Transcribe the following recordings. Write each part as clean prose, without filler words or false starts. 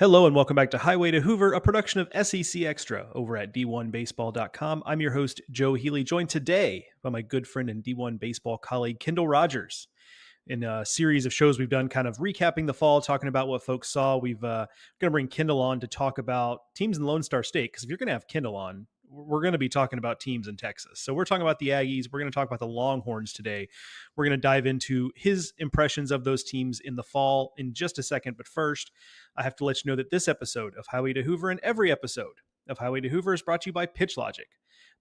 Hello and welcome back to Highway to Hoover, a production of SEC Extra over at D1Baseball.com. I'm your host, Joe Healy, joined today by my good friend and D1 Baseball colleague, Kendall Rogers. In a series of shows we've done kind of recapping the fall, talking about what folks saw, we've going to bring Kendall on to talk about teams in Lone Star State, because if you're going to have Kendall on, we're going to be talking about teams in Texas. So we're talking about the Aggies. We're going to talk about the Longhorns today. We're going to dive into his impressions of those teams in the fall in just a second. But first, I have to let you know that this episode of Highway to Hoover and every episode of Highway to Hoover is brought to you by Pitch Logic,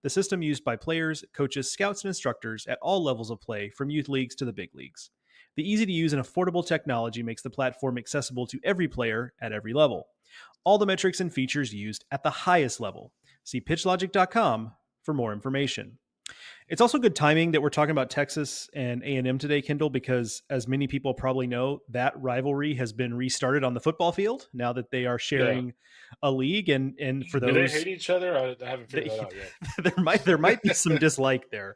the system used by players, coaches, scouts, and instructors at all levels of play, from youth leagues to the big leagues. The easy-to-use and affordable technology makes the platform accessible to every player at every level. All the metrics and features used at the highest level. See pitchlogic.com for more information. It's also good timing that we're talking about Texas and A&M today, Kendall, because as many people probably know, that rivalry has been restarted on the football field now that they are Yeah. sharing a league. And for Do they those, hate each other? I haven't figured that out yet. there might be some dislike there.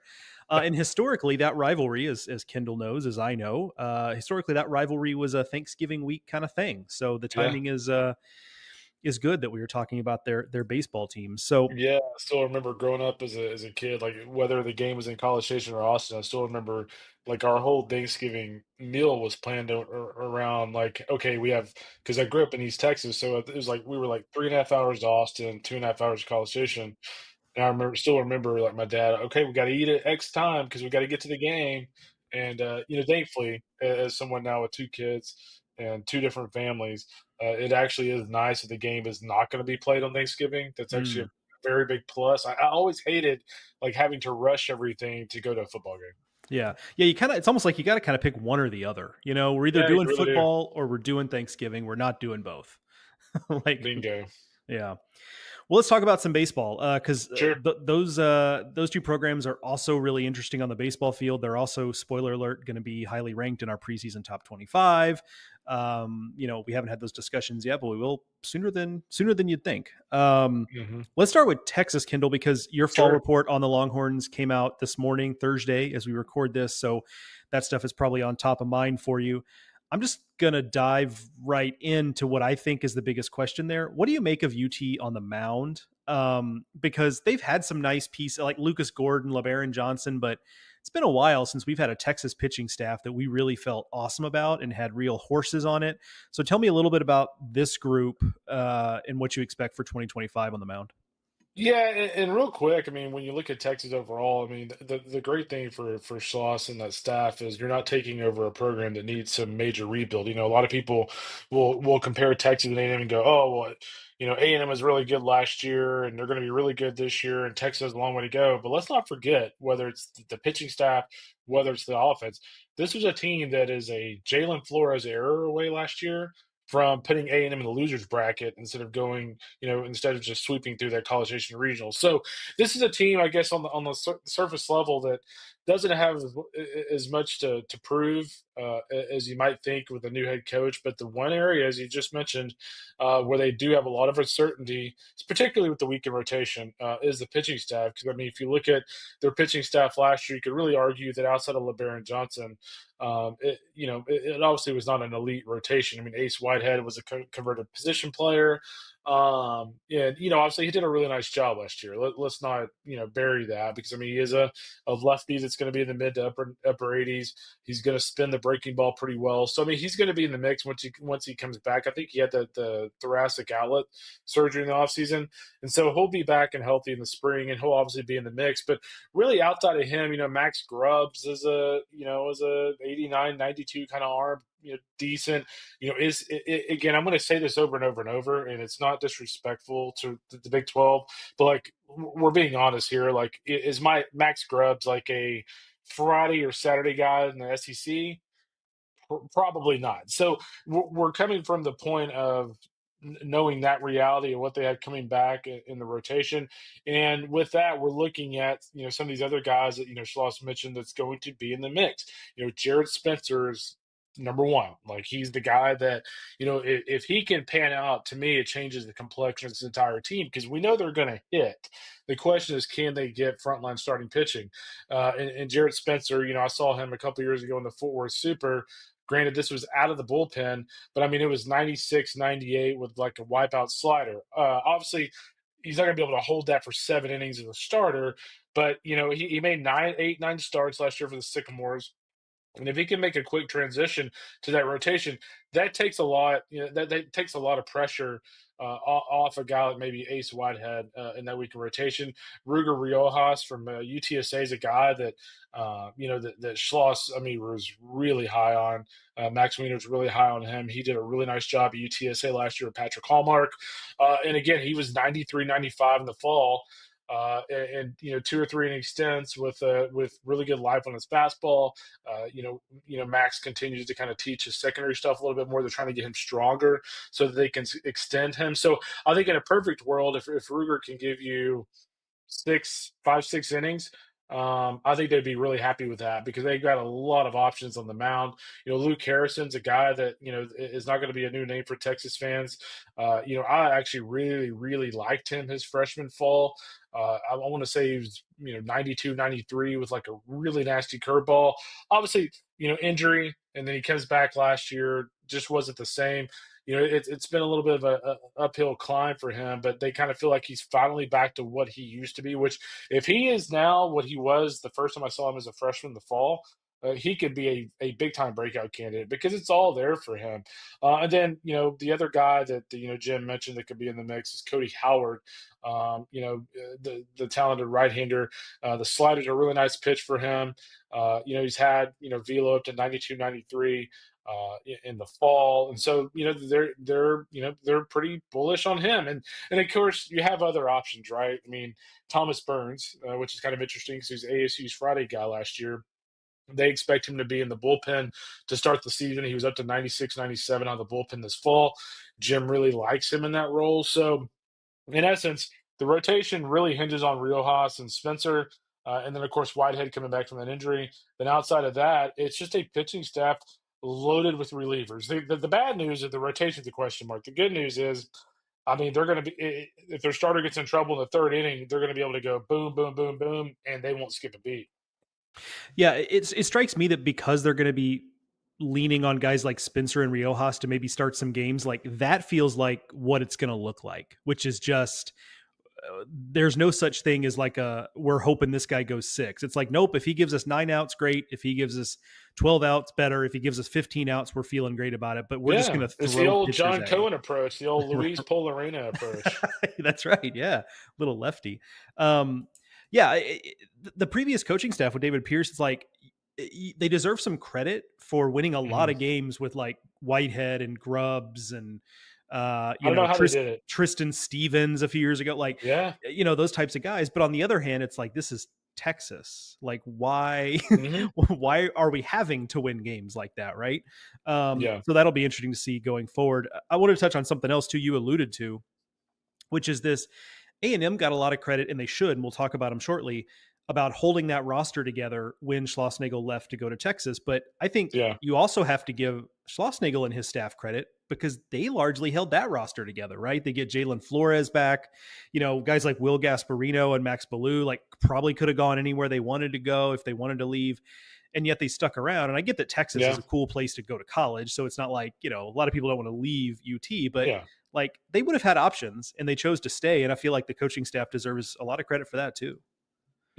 And historically, that rivalry, as Kendall knows, as I know, historically that rivalry was a Thanksgiving week kind of thing. So the Yeah. timing is good that we were talking about their baseball teams. So Yeah, I still remember growing up as a kid, like whether the game was in College Station or Austin, I still remember like our whole Thanksgiving meal was planned around like, okay, we have because I grew up in East Texas, so it was like we were like 3.5 hours to Austin, 2.5 hours to College Station. And I still remember like my dad, okay, we got to eat at X time because we got to get to the game. And thankfully, as someone now with two kids and two different families, it actually is nice that the game is not going to be played on Thanksgiving. That's actually mm, a very big plus. I always hated like having to rush everything to go to a football game. yeah, you kind of it's almost like you got to kind of pick one or the other. We're either Yeah, you doing really do. football or we're doing Thanksgiving. We're not doing both. like Bingo. yeah. Well, let's talk about some baseball because Sure. those two programs are also really interesting on the baseball field. They're also, spoiler alert, going to be highly ranked in our preseason top 25. We haven't had those discussions yet, but we will sooner than you'd think. Hmm. Let's start with Texas, Kendall, because your fall Sure. report on the Longhorns came out this morning, Thursday, as we record this. So that stuff is probably on top of mind for you. I'm just going to dive right into what I think is the biggest question there. What do you make of UT on the mound? Because they've had some nice pieces like Lucas Gordon, LeBaron Johnson, but it's been a while since we've had a Texas pitching staff that we really felt awesome about and had real horses on it. So tell me a little bit about this group and what you expect for 2025 on the mound. Yeah, and real quick, I mean, when you look at Texas overall, I mean, the great thing for Schloss and that staff is you're not taking over a program that needs some major rebuild. A lot of people will compare Texas and A&M and go, oh, well, A&M was really good last year, and they're going to be really good this year, and Texas has a long way to go. But let's not forget whether it's the pitching staff, whether it's the offense. This was a team that is a Jalen Flores error away last year from putting A&M in the losers bracket instead of just sweeping through that College Station regional. So this is a team, I guess, on the surface level that doesn't have as much to prove as you might think with a new head coach. But the one area, as you just mentioned, where they do have a lot of uncertainty, particularly with the weekend rotation, is the pitching staff. Because I mean, if you look at their pitching staff last year, you could really argue that outside of LeBaron Johnson, it obviously was not an elite rotation. I mean, Ace Whitehead was a converted position player. Obviously he did a really nice job last year. Let's not, bury that because I mean he is a of lefty that's going to be in the mid to upper 80s. He's going to spin the breaking ball pretty well. So I mean he's going to be in the mix once he comes back. I think he had the thoracic outlet surgery in the offseason. And so he'll be back and healthy in the spring and he'll obviously be in the mix. But really outside of him, Max Grubbs is a 89, 92 kind of arm, decent. Again, I'm going to say this over and over and over, and it's not disrespectful to the Big 12, but like we're being honest here. Like, is my Max Grubbs like a Friday or Saturday guy in the SEC? Probably not. So we're coming from the point of knowing that reality of what they had coming back in the rotation, and with that, we're looking at some of these other guys that Schloss mentioned that's going to be in the mix. Jared Spencer's number one. Like he's the guy that if he can pan out, to me, it changes the complexion of this entire team because we know they're going to hit. The question is, can they get frontline starting pitching? And Jared Spencer, I saw him a couple years ago in the Fort Worth Super Granted, this was out of the bullpen, but I mean, it was 96, 98 with like a wipeout slider. Obviously, he's not going to be able to hold that for 7 innings as a starter, but he made 9 starts last year for the Sycamores. And if he can make a quick transition to that rotation, that takes a lot. That takes a lot of pressure off a guy like maybe Ace Whitehead in that weekend rotation. Ruger Riojas from UTSA is a guy that that Schloss, I mean, was really high on. Max Wiener's really high on him. He did a really nice job at UTSA last year with Patrick Hallmark, and again, he was 93, 95 in the fall. And 2 or 3 inning stints with really good life on his fastball. Max continues to kind of teach his secondary stuff a little bit more. They're trying to get him stronger so that they can extend him. So I think in a perfect world, if Ruger can give you 6 innings, I think they'd be really happy with that because they got a lot of options on the mound. Luke Harrison's a guy that is not going to be a new name for Texas fans. I actually really, really liked him his freshman fall. I want to say he was 92, 93 with like a really nasty curveball. Obviously, injury, and then he comes back last year, just wasn't the same. It's been a little bit of a uphill climb for him, but they kind of feel like he's finally back to what he used to be. Which, if he is now what he was the first time I saw him as a freshman in the fall, he could be a big time breakout candidate because it's all there for him. And then the other guy that Jim mentioned that could be in the mix is Cody Howard. The talented right hander. The slider's a really nice pitch for him. He's had velo up to 92, 93 in the fall, and so they're pretty bullish on him, and of course you have other options, right? I mean, Thomas Burns, which is kind of interesting because he's ASU's Friday guy last year. They expect him to be in the bullpen to start the season. He was up to 96, 97 on the bullpen this fall. Jim really likes him in that role, so in essence, the rotation really hinges on Riojas and Spencer, and then of course Whitehead coming back from that injury. Then outside of that, it's just a pitching staff loaded with relievers. The bad news is the rotation's a question mark. The good news is, I mean, they're going to be if their starter gets in trouble in the third inning, they're going to be able to go boom, boom, boom, boom, and they won't skip a beat. Yeah, it strikes me that because they're going to be leaning on guys like Spencer and Riojas to maybe start some games, like that feels like what it's going to look like, which is just there's no such thing as like we're hoping this guy goes 6. It's like, nope, if he gives us 9 outs, great. If he gives us 12 outs, better. If he gives us 15 outs, we're feeling great about it. But we're just Yeah, going to it's the throw old pitchers John at you. Cohen approach, the old Luis Polarina approach. That's right. Yeah. Little lefty. Yeah. The previous coaching staff with David Pierce is like, they deserve some credit for winning a lot Mhm. of games with like Whitehead and Grubbs and, I don't know how they did it. Tristan Stevens a few years ago, like, Yeah. those types of guys. But on the other hand, it's like, this is Texas. Like, why, Hmm. why are we having to win games like that? Right. Yeah. So that'll be interesting to see going forward. I wanted to touch on something else too, you alluded to, which is this A&M got a lot of credit, and they should, and we'll talk about them shortly, about holding that roster together when Schlossnagle left to go to Texas. But I think Yeah. you also have to give Schlossnagle and his staff credit because they largely held that roster together, right? They get Jalen Flores back. Guys like Will Gasparino and Max Ballou, like, probably could have gone anywhere they wanted to go if they wanted to leave. And yet they stuck around. And I get that Texas is Yeah. a cool place to go to college. So it's not like, a lot of people don't want to leave UT, but Yeah. like, they would have had options and they chose to stay. And I feel like the coaching staff deserves a lot of credit for that too.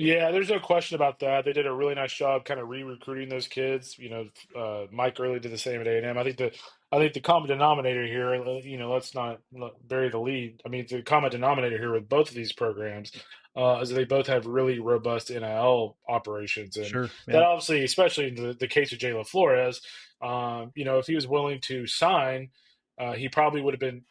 Yeah, there's no question about that. They did a really nice job kind of re-recruiting those kids. Mike Early did the same at A&M. I think the common denominator here, let's not bury the lead. I mean, the common denominator here with both of these programs is that they both have really robust NIL operations, and Sure. that Yeah. obviously, especially in the case of Jalen Flores, if he was willing to sign, he probably would have been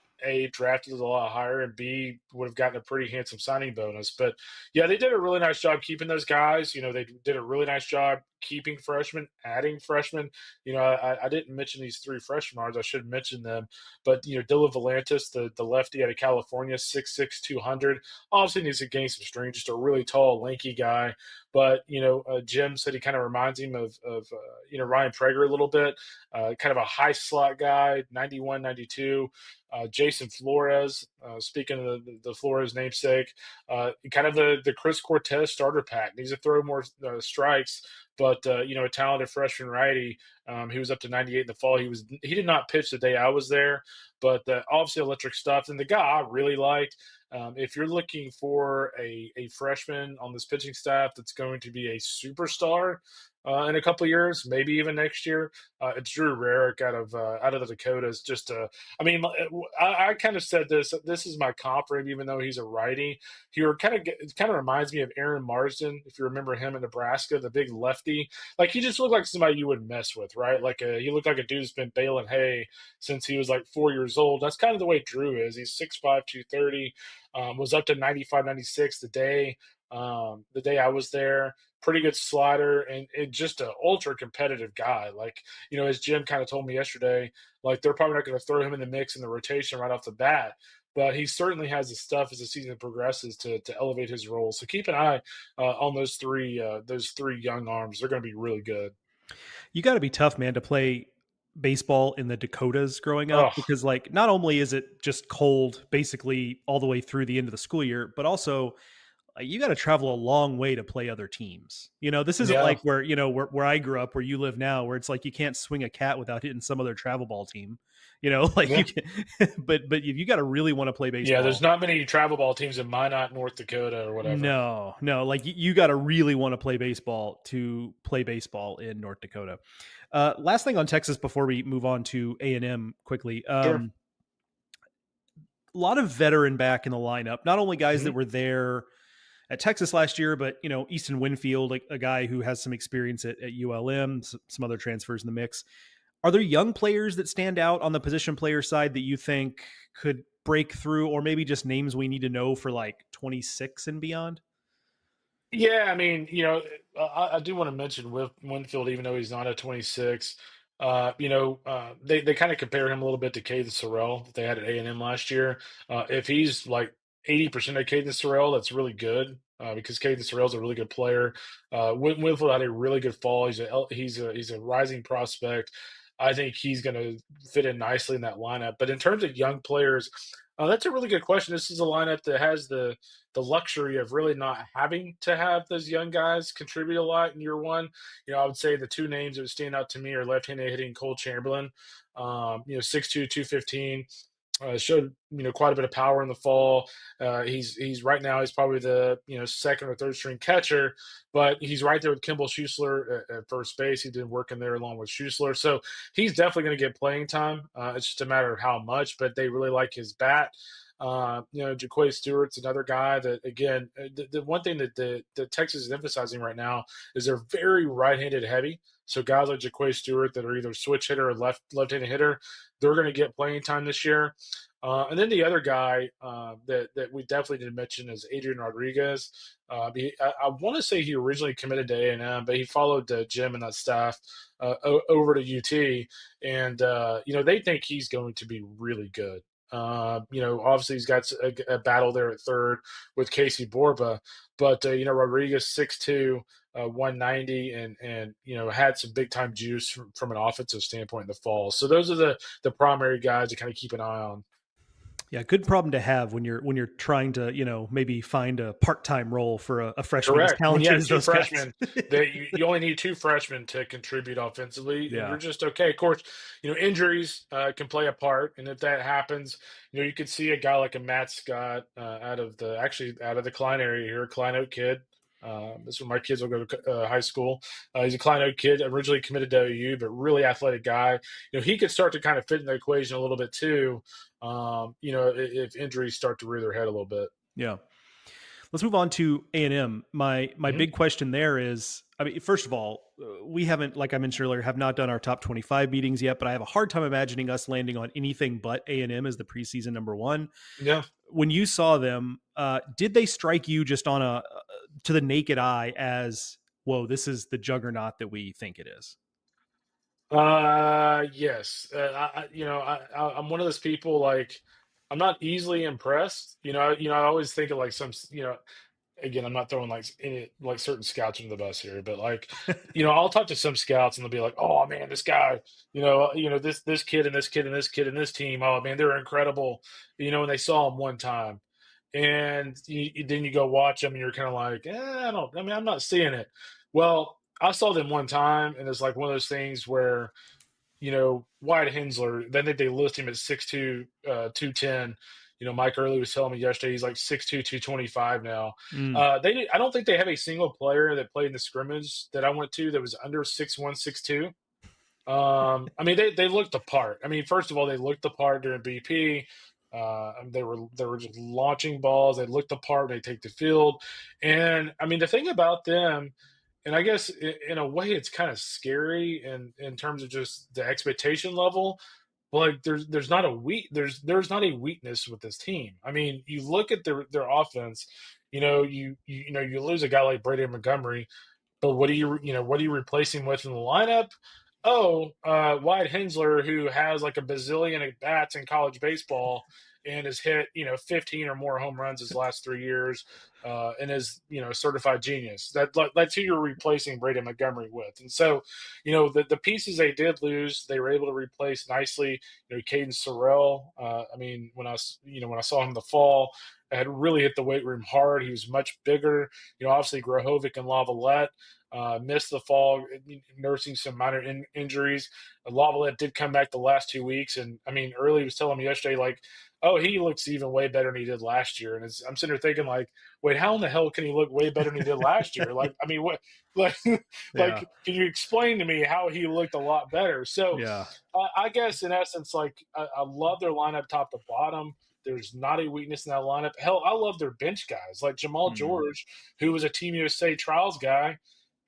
drafted a lot higher, and B, would have gotten a pretty handsome signing bonus. But yeah, they did a really nice job keeping those guys. They did a really nice job keeping freshmen, adding freshmen. I didn't mention these 3 freshman. I should mention them. But, Dylan Volantis, the lefty out of California, 6'6", 200, obviously needs to gain some strength, just a really tall, lanky guy. But, Jim said he kind of reminds him of Ryan Prager a little bit, kind of a high slot guy, 91, 92. Jason Flores, speaking of the Flores namesake, kind of the Chris Cortez starter pack. Needs to throw more strikes, but a talented freshman righty. He was up to 98 in the fall. He did not pitch the day I was there, but obviously electric stuff. And the guy I really liked. If you're looking for a freshman on this pitching staff that's going to be a superstar in a couple of years, maybe even next year, it's Drew Rarick out of the Dakotas. I mean, I kind of said this. This is my comp for him, even though he's a righty. It kind of reminds me of Aaron Marsden, if you remember him in Nebraska, the big lefty. Like he just looked like somebody you would mess with, right? He looked like a dude who's been baling hay since he was like 4 years old. That's kind of the way Drew is. He's 6'5", 230. Was up to 95, 96 the day I was there. Pretty good slider and just an ultra competitive guy. As Jim kind of told me yesterday, like they're probably not going to throw him in the mix in the rotation right off the bat, but he certainly has the stuff as the season progresses to elevate his role. So keep an eye on those three young arms. They're going to be really good. You got to be tough, man, to play baseball in the Dakotas growing up, Oh because like not only is it just cold basically all the way through the end of the school year, but also you got to travel a long way to play other teams. This isn't yeah, like where I grew up, where you live now, where it's like you can't swing a cat without hitting some other travel ball team. Like you yeah. can, but if you got to really want to play Yeah, there's baseball, not many travel ball teams in Minot, North Dakota, or whatever. no, like you got to really want to play baseball to play baseball in North Dakota. Last thing on Texas before we move on to A&M quickly. Sure. A lot of veteran back in the lineup, not only guys that Mhm. were there at Texas last year, but Easton Winfield, a guy who has some experience at ULM, some other transfers in the mix. Are there young players that stand out on the position player side that you think could break through, or maybe just names we need to know for like 26 and beyond? Yeah, I mean, I do want to mention Winfield, even though he's not at 26. They kind of compare him a little bit to Caden Sorrell that they had at A&M last year. If he's like 80% of Caden Sorrell, that's really good because Caden Sorrell's a really good player. Winfield had a really good fall. He's a rising prospect. I think he's going to fit in nicely in that lineup. But in terms of young players, that's a really good question. This is a lineup that has the luxury of really not having to have those young guys contribute a lot in year one. I would say the two names that would stand out to me are left-handed hitting Cole Chamberlain, 6'2", 215. Showed quite a bit of power in the fall. He's right now he's probably the second or third string catcher, but he's right there with Kimball Schuessler at first base. He did work in there along with Schuessler, so he's definitely going to get playing time. It's just a matter of how much, but they really like his bat. Jaquay Stewart's another guy that, again, the one thing that the Texas is emphasizing right now is they're very right-handed heavy. So guys like Jaquay Stewart that are either switch hitter or left-handed hitter, they're going to get playing time this year. And then the other guy that we definitely did mention is Adrian Rodriguez. I want to say he originally committed to A&M, but he followed Jim and that staff over to UT, and they think he's going to be really good. Obviously he's got a battle there at third with Casey Borba, but Rodriguez 6'2", 190, and had some big time juice from an offensive standpoint in the fall. So those are the primary guys to kind of keep an eye on. Yeah, good problem to have when you're trying to maybe find a part-time role for a freshman as Correct. When you talented have as two those guys. freshmen, that you only need two freshmen to contribute offensively, and you're Yeah. just okay. Of course, injuries can play a part, and if that happens, you could see a guy like a Matt Scott out of the Klein area here, Klein Oak kid. This is where my kids will go to high school. He's a Klein Oak kid, originally committed to OU, but really athletic guy. He could start to kind of fit in the equation a little bit too. If injuries start to rear their head a little bit. Yeah. Let's move on to A&M. My Mhm. big question there is, I mean, first of all, we haven't, like I mentioned earlier, have not done our top 25 meetings yet, but I have a hard time imagining us landing on anything but A&M as the preseason number one. Yeah. When you saw them, did they strike you just on to the naked eye as, whoa, this is the juggernaut that we think it is? Yes. I'm one of those people, like, I'm not easily impressed. I always think of like again, I'm not throwing like certain scouts under the bus here, but like, I'll talk to some scouts and they'll be like, "Oh man, this guy, this kid and this kid and this kid and this team, oh man, they're incredible." And they saw him one time, and then you go watch them and you're kind of like, I mean, I'm not seeing it. Well. I saw them one time, and it's like one of those things where, Wyatt Hensler, I think they list him at 6'2", 210. Mike Early was telling me yesterday he's like 6'2", 225 now. Mm. I don't think they have a single player that played in the scrimmage that I went to that was under 6'1", 6'2". I mean, they looked the part. I mean, first of all, they looked the part during BP. They were just launching balls. They looked the part. They take the field, and I mean, the thing about them, and I guess in a way, it's kind of scary in terms of just the expectation level. But like, there's not a weakness with this team. I mean, you look at their offense. You lose a guy like Brady Montgomery, but what do you replace him with in the lineup? Oh, Wyatt Hensler, who has like a bazillion at bats in college baseball and has hit 15 or more home runs his last 3 years, and is a certified genius. That's who you're replacing Brady Montgomery with. And so, the pieces they did lose, they were able to replace nicely. Caden Sorrell. I mean, when I saw him in the fall, I had really hit the weight room hard. He was much bigger. Obviously Grohovic and Lavalette missed the fall, nursing some minor injuries. Lavalette did come back the last 2 weeks, and I mean, Early was telling me yesterday, like, oh, he looks even way better than he did last year. And I'm sitting there thinking, like, wait, how in the hell can he look way better than he did last year? Like, I mean, what, like, Yeah. like, can you explain to me how he looked a lot better? So, Yeah. I guess in essence, like, I love their lineup top to bottom. There's not a weakness in that lineup. Hell, I love their bench guys like Jamal Mm. George, who was a Team USA trials guy,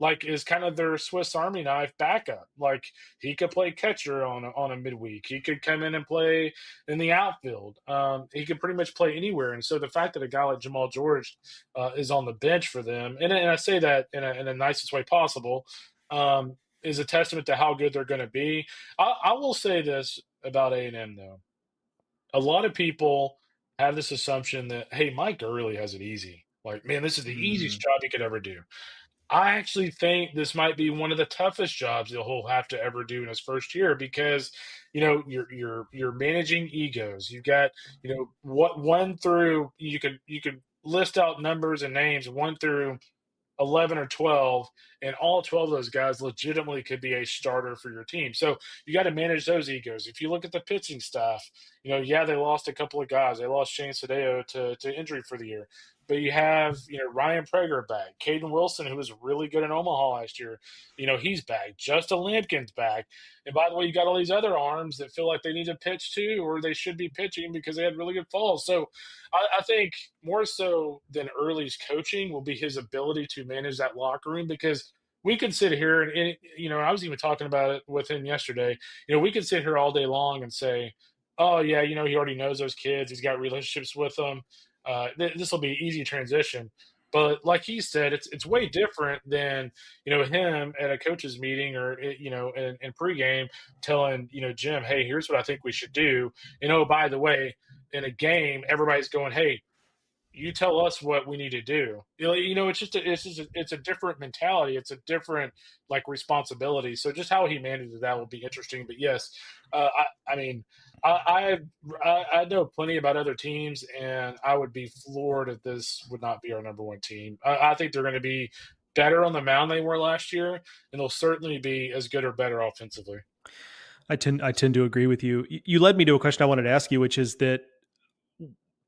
like is kind of their Swiss Army knife backup. Like he could play catcher on a midweek. He could come in and play in the outfield. He could pretty much play anywhere. And so the fact that a guy like Jamal George is on the bench for them, and I say that in a nicest way possible, is a testament to how good they're going to be. I will say this about A&M though. A lot of people have this assumption that, hey, Mike Gurley has it easy. Like, man, this is the easiest Mm. job he could ever do. I actually think this might be one of the toughest jobs he'll have to ever do in his first year because, you're managing egos. You've got, what one through you could list out numbers and names one through 11 or 12, and all 12 of those guys legitimately could be a starter for your team. So you got to manage those egos. If you look at the pitching staff, yeah, they lost a couple of guys. They lost Shane Sadeo to injury for the year. But you have, Ryan Prager back, Caden Wilson, who was really good in Omaha last year. He's back. Justin Lampkin's back. And by the way, you got all these other arms that feel like they need to pitch too, or they should be pitching because they had really good falls. So I think more so than Early's coaching will be his ability to manage that locker room because we could sit here and I was even talking about it with him yesterday. We could sit here all day long and say, oh yeah, he already knows those kids. He's got relationships with them. This will be an easy transition. But like he said, it's way different than him at a coaches meeting or in pregame telling Jim, hey, here's what I think we should do. By the way, in a game, everybody's going, hey, you tell us what we need to do. It's a different mentality. It's a different like responsibility. So just how he manages that will be interesting. But yes, I mean, I know plenty about other teams, and I would be floored if this would not be our number one team. I think they're going to be better on the mound than they were last year, and they'll certainly be as good or better offensively. I tend to agree with you. You led me to a question I wanted to ask you, which is that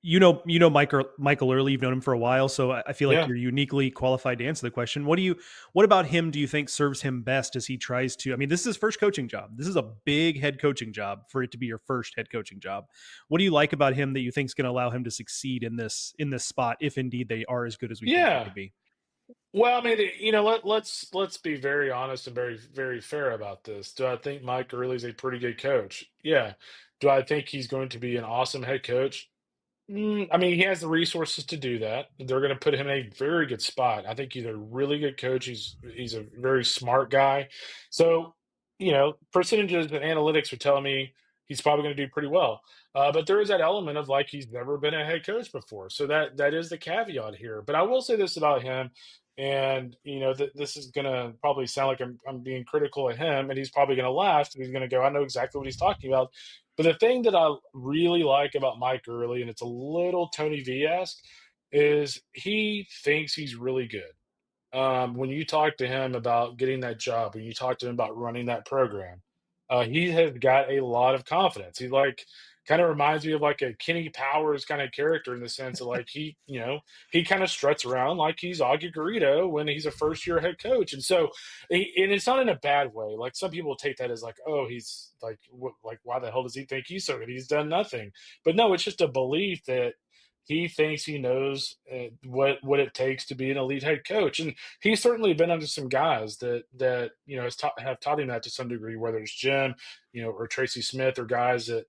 Michael Early. You've known him for a while, so I feel like Yeah. you're uniquely qualified to answer the question. What about him do you think serves him best as he tries to? I mean, this is his first coaching job. This is a big head coaching job for it to be your first head coaching job. What do you like about him that you think is going to allow him to succeed in this spot, if indeed they are as good as we think they Yeah. could be? Well, I mean, let's be very honest and very very fair about this. Do I think Mike Gurley's a pretty good coach? Yeah. Do I think he's going to be an awesome head coach? I mean, he has the resources to do that. They're going to put him in a very good spot. I think he's a really good coach. He's a very smart guy. So, percentages and analytics would tell me he's probably going to do pretty well. But there is that element of like he's never been a head coach before. So that is the caveat here. But I will say this about him, and this is going to probably sound like I'm being critical of him, and he's probably going to laugh. And he's going to go, "I know exactly what he's talking about." But the thing that I really like about Mike Gurley, and it's a little Tony V-esque, is he thinks he's really good. when you talk to him about getting that job, when you talk to him about running that program, he has got a lot of confidence. He like kind of reminds me of like a Kenny Powers kind of character in the sense of like he kind of struts around like he's Augie Garrido when he's a first year head coach, and so and it's not in a bad way. Like some people take that as like, oh, he's like like why the hell does he think he's so good? He's done nothing. But no, it's just a belief that he thinks he knows what it takes to be an elite head coach, and he's certainly been under some guys that have taught him that to some degree, whether it's Jim, or Tracy Smith, or guys that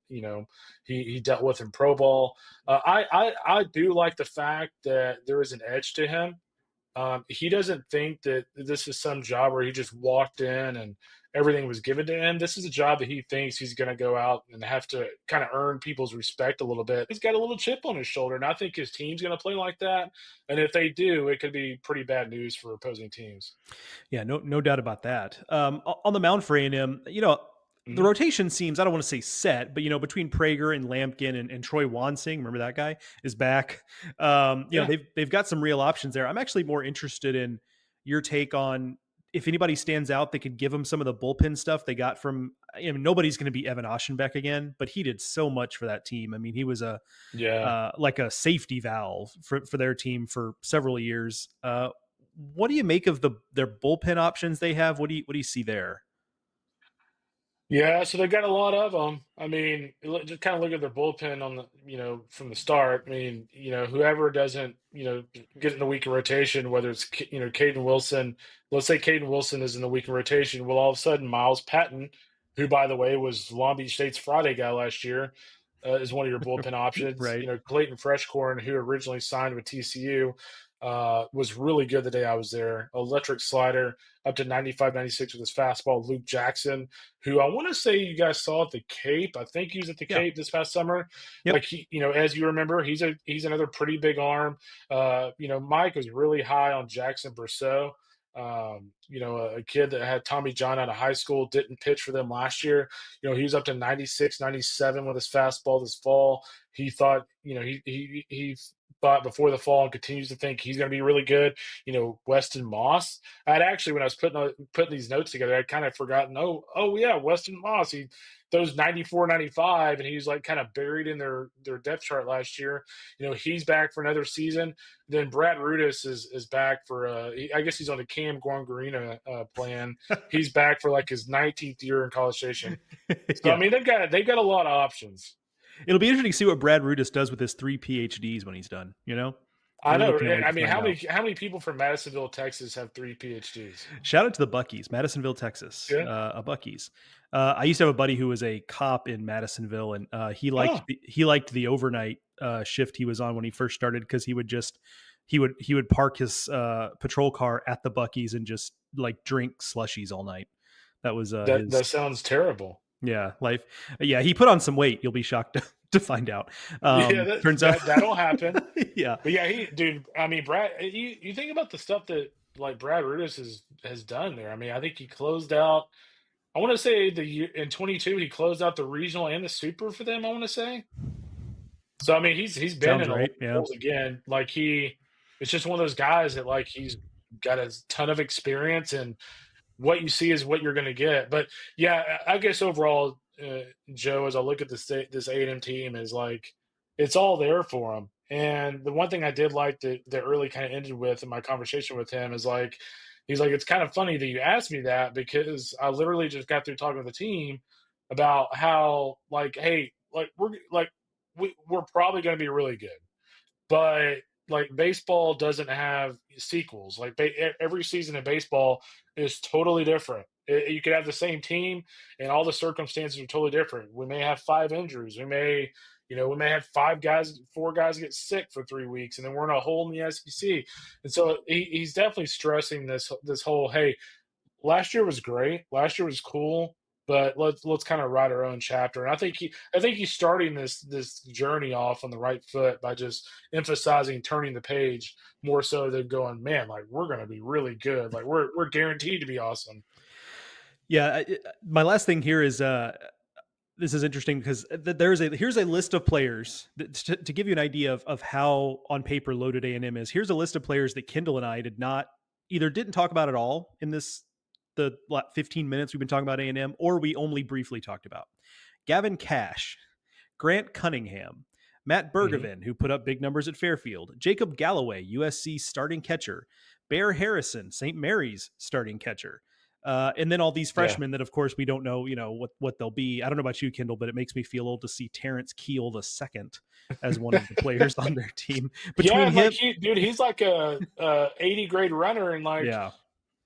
he dealt with in pro ball. I do like the fact that there is an edge to him. He doesn't think that this is some job where he just walked in and everything was given to him. This is a job that he thinks he's going to go out and have to kind of earn people's respect a little bit. He's got a little chip on his shoulder, and I think his team's going to play like that. And if they do, it could be pretty bad news for opposing teams. Yeah, no doubt about that. On the mound for A&M, the Mhm. rotation seems, I don't want to say set, but between Prager and Lampkin and Troy Wansing, remember that guy is back. Yeah. They've got some real options there. I'm actually more interested in your take on if anybody stands out, they could give them some of the bullpen stuff they got from. Nobody's going to be Evan Aschenbeck again, but he did so much for that team. I mean, he was Yeah. like a safety valve for their team for several years. What do you make of their bullpen options they have? What do you see there? Yeah, so they got a lot of them. I mean, just kind of look at their bullpen on the, from the start. I mean, whoever doesn't, get in the weekend rotation, whether it's, Caden Wilson, let's say Caden Wilson is in the weekend rotation. Well, all of a sudden, Miles Patton, who, by the way, was Long Beach State's Friday guy last year, is one of your bullpen options. Right. Clayton Freshcorn, who originally signed with TCU, was really good the day I was there. Electric slider up to 95, 96 with his fastball. Luke Jackson, who I want to say you guys saw at the Cape. I think he was at the Yeah. Cape this past summer. Yep. Like as you remember, he's another pretty big arm. Mike was really high on Jackson Brousseau. A kid that had Tommy John out of high school, didn't pitch for them last year. He was up to 96, 97 with his fastball this fall. He thought, he thought before the fall and continues to think he's going to be really good. Weston Moss. I'd actually, when I was putting these notes together, I'd kind of forgotten. Oh yeah, Weston Moss. He those 94, 95, and he's like kind of buried in their depth chart last year. He's back for another season. Then Brad Rudis is back for. I guess he's on the Cam Guangarina plan. He's back for like his 19th year in College Station. So I Yeah. mean, they've got a lot of options. It'll be interesting to see what Brad Rudis does with his 3 PhDs when he's done. I Really know. can't wait I to mean, find out. how many people from Madisonville, Texas, have 3 PhDs? Shout out to the Buckies, Madisonville, Texas, Yeah. a Buckies. I used to have a buddy who was a cop in Madisonville, and Oh, he liked the overnight shift he was on when he first started because he would park his patrol car at the Buckies and just like drink slushies all night. That was that his sounds terrible. life. Yeah, he put on some weight. You'll be shocked to find out. Yeah, Turns out, that'll happen. yeah, But yeah, dude. I mean, Brad. You think about the stuff that like Brad Rudis has done there. I mean, I think he closed out. I want to say the year in 22, he closed out the regional and the super for them. I want to say. So I mean, he's been sounds in a lot right. of Yeah. roles again. Like it's just one of those guys that like he's got a ton of experience, and what you see is what you're going to get. But yeah, I guess overall, Joe, as I look at this A&M team, is like it's all there for him. And the one thing I did like that early kind of ended with in my conversation with him is like he's like it's kind of funny that you asked me that because I literally just got through talking to the team about how like hey like we're probably going to be really good, but like baseball doesn't have sequels. Like every season in baseball is totally different. You could have the same team, and all the circumstances are totally different. We may have 5 injuries. We may have 4 guys get sick for 3 weeks, and then we're in a hole in the SEC. And so he's definitely stressing this whole hey, last year was great. Last year was cool, but let's kind of write our own chapter. And I think he's starting this journey off on the right foot by just emphasizing turning the page more so than going, man, like we're gonna be really good. Like we're guaranteed to be awesome. Yeah, my last thing here is this is interesting because here's a list of players to give you an idea of how on paper loaded A&M is. Here's a list of players that Kendall and I did not either didn't talk about at all in the 15 minutes we've been talking about A&M, or we only briefly talked about. Gavin Cash, Grant Cunningham, Matt Hmm. Bergevin, who put up big numbers at Fairfield, Jacob Galloway, USC starting catcher, Bear Harrison, St. Mary's starting catcher. And then all these Yeah. freshmen that, of course, we don't know, what they'll be. I don't know about you, Kendall, but it makes me feel old to see Terrence Keel the second as one of the players on their team. Yeah, Between and like him, he's like a 80 grade runner, yeah,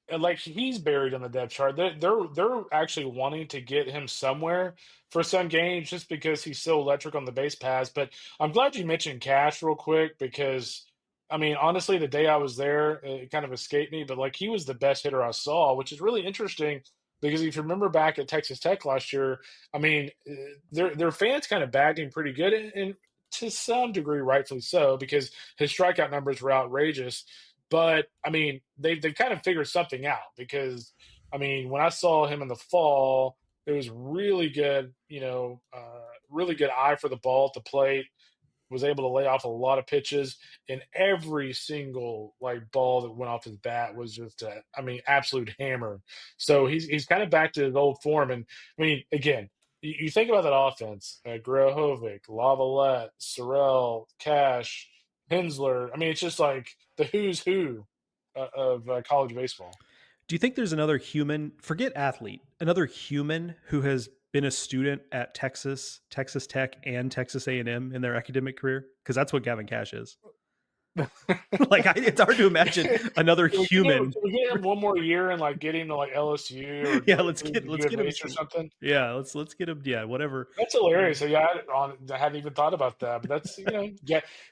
and like he's buried on the depth chart. They're actually wanting to get him somewhere for some games just because he's so electric on the base pass. But I'm glad you mentioned Cash real quick because I mean honestly, the day I was there, it kind of escaped me, but like he was the best hitter I saw, which is really interesting because if you remember back at Texas Tech last year, I mean their fans kind of bagged him pretty good, and to some degree, rightfully so, because his strikeout numbers were outrageous. But I mean, they kind of figured something out because I mean, when I saw him in the fall, it was really good. Really good eye for the ball at the plate. Was able to lay off a lot of pitches, and every single like ball that went off his bat was just I mean, absolute hammer. So he's kind of back to his old form. And I mean, again, you think about that offense: Grahovic, Lavalette, Sorrell, Cash, Hensler. I mean, it's just like the who's who of college baseball. do you think there's another human, forget athlete, another human who has been a student at Texas Tech, and Texas A&M in their academic career? Because that's what Gavin Cash is. Like, it's hard to imagine another human. Can we get him one more year and like get him to like LSU Yeah, or the let's get him UMH or some. something? Yeah, let's get him. Yeah, whatever. That's hilarious. So yeah, I hadn't even thought about that. But that's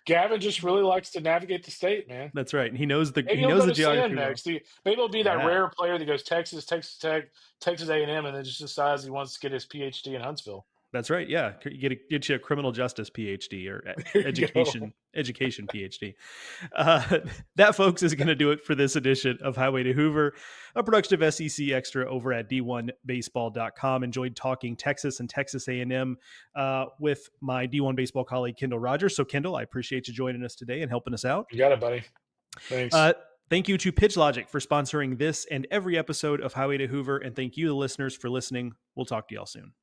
Gavin just really likes to navigate the state, man. That's right. And he knows Maybe he'll go the to Sam geography well. next. Maybe he'll be that Yeah, rare player that goes Texas, Texas Tech, Texas A&M, and then just decides he wants to get his PhD in Huntsville. that's right. Yeah, get you a criminal justice PhD or There you go. education PhD. That, folks, is going to do it for this edition of Highway to Hoover, a production of SEC Extra over at d1baseball.com. Enjoyed talking Texas and Texas A&M with my D1 baseball colleague Kendall Rogers. So, Kendall, I appreciate you joining us today and helping us out. You got it, buddy. Thanks. Uh, Thank you to Pitch Logic for sponsoring this and every episode of Highway to Hoover, and thank you, the listeners, for listening. We'll talk to y'all soon.